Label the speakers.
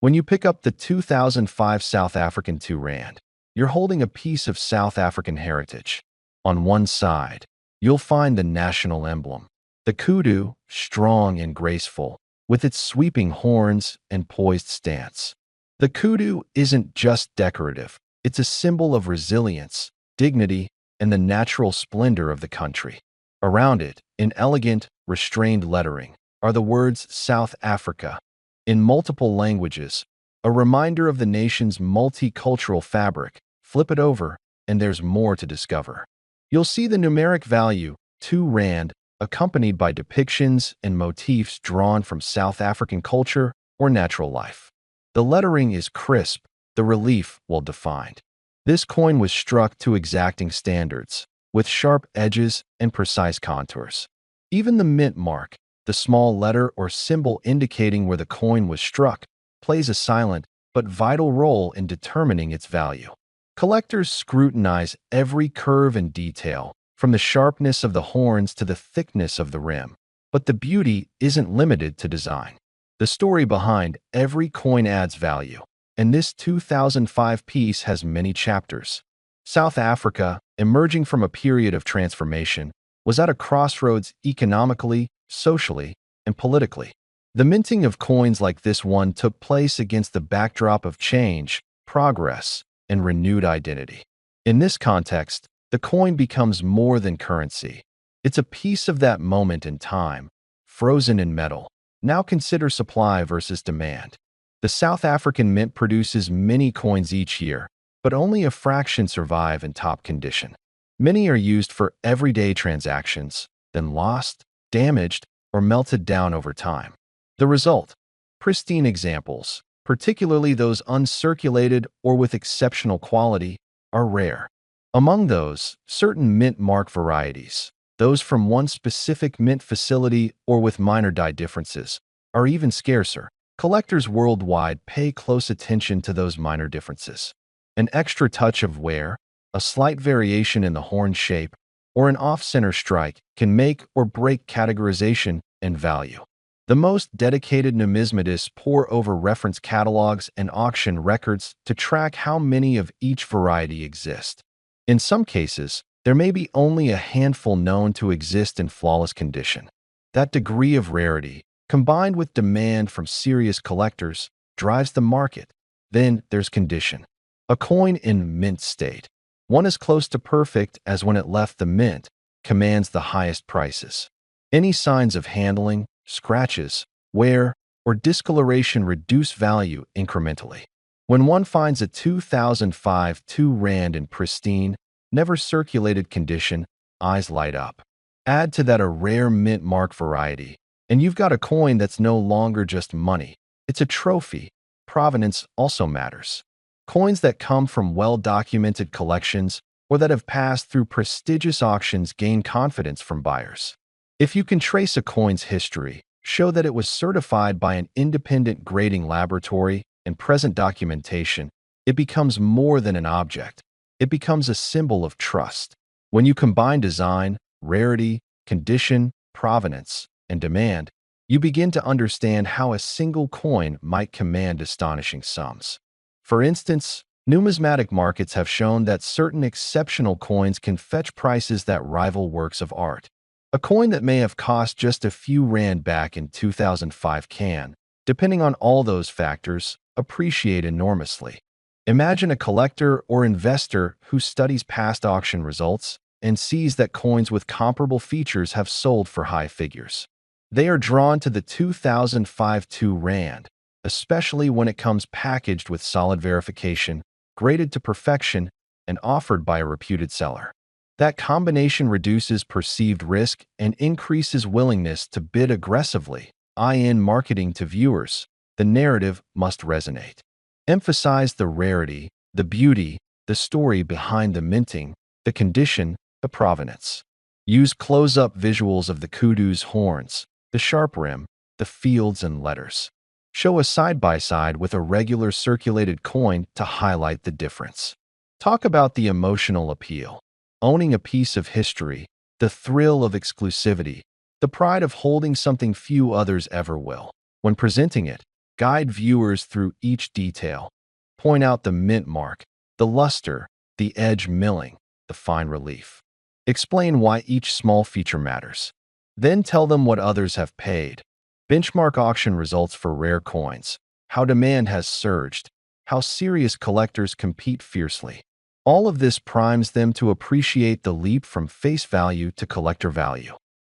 Speaker 1: When you pick up the 2005 South African 2 Rand, you're holding a piece of South African heritage. On one side, you'll find the national emblem, the kudu, strong and graceful, with its sweeping horns and poised stance. The kudu isn't just decorative, it's a symbol of resilience, dignity, and the natural splendor of the country. Around it, in elegant, restrained lettering, are the words South Africa, in multiple languages, a reminder of the nation's multicultural fabric. Flip it over, and there's more to discover. You'll see the numeric value, 2 Rand, accompanied by depictions and motifs drawn from South African culture or natural life. The lettering is crisp, the relief well-defined. This coin was struck to exacting standards, with sharp edges and precise contours. Even the mint mark, the small letter or symbol indicating where the coin was struck, plays a silent but vital role in determining its value. Collectors scrutinize every curve and detail, from the sharpness of the horns to the thickness of the rim. But the beauty isn't limited to design. The story behind every coin adds value, and this 2005 piece has many chapters. South Africa, emerging from a period of transformation, was at a crossroads economically, socially, and politically. The minting of coins like this one took place against the backdrop of change, progress, and renewed identity. In this context, the coin becomes more than currency. It's a piece of that moment in time, frozen in metal. Now consider supply versus demand. The South African Mint produces many coins each year, but only a fraction survive in top condition. Many are used for everyday transactions, then lost, damaged, or melted down over time. The result? Pristine examples, particularly those uncirculated or with exceptional quality, are rare. Among those, certain mint mark varieties, those from one specific mint facility or with minor die differences, are even scarcer. Collectors worldwide pay close attention to those minor differences. An extra touch of wear, a slight variation in the horn shape, or an off-center strike can make or break categorization and value. The most dedicated numismatists pore over reference catalogs and auction records to track how many of each variety exist. In some cases, there may be only a handful known to exist in flawless condition. That degree of rarity, combined with demand from serious collectors, drives the market. Then there's condition. A coin in mint state, one as close to perfect as when it left the mint, commands the highest prices. Any signs of handling, scratches, wear, or discoloration reduce value incrementally. When one finds a 2005 2 Rand in pristine, never circulated condition, eyes light up. Add to that a rare mint mark variety, and you've got a coin that's no longer just money. It's a trophy. Provenance also matters. Coins that come from well-documented collections or that have passed through prestigious auctions gain confidence from buyers. If you can trace a coin's history, show that it was certified by an independent grading laboratory, and present documentation, it becomes more than an object. It becomes a symbol of trust. When you combine design, rarity, condition, provenance, and demand, you begin to understand how a single coin might command astonishing sums. For instance, numismatic markets have shown that certain exceptional coins can fetch prices that rival works of art. A coin that may have cost just a few Rand back in 2005 can, depending on all those factors, appreciate enormously. Imagine a collector or investor who studies past auction results and sees that coins with comparable features have sold for high figures. They are drawn to the 2005 2 Rand, especially when it comes packaged with solid verification, graded to perfection, and offered by a reputed seller. That combination reduces perceived risk and increases willingness to bid aggressively. In marketing to viewers, the narrative must resonate. Emphasize the rarity, the beauty, the story behind the minting, the condition, the provenance. Use close-up visuals of the kudu's horns, the sharp rim, the fields and letters. Show a side-by-side with a regular circulated coin to highlight the difference. Talk about the emotional appeal. Owning a piece of history, the thrill of exclusivity, the pride of holding something few others ever will. When presenting it, Guide viewers through each detail. Point out the mint mark, the luster, the edge milling, the fine relief. Explain why each small feature matters. Then tell them what others have paid. Benchmark auction results for rare coins, how demand has surged, how serious collectors compete fiercely. All of this primes them to appreciate the leap from face value to collector value.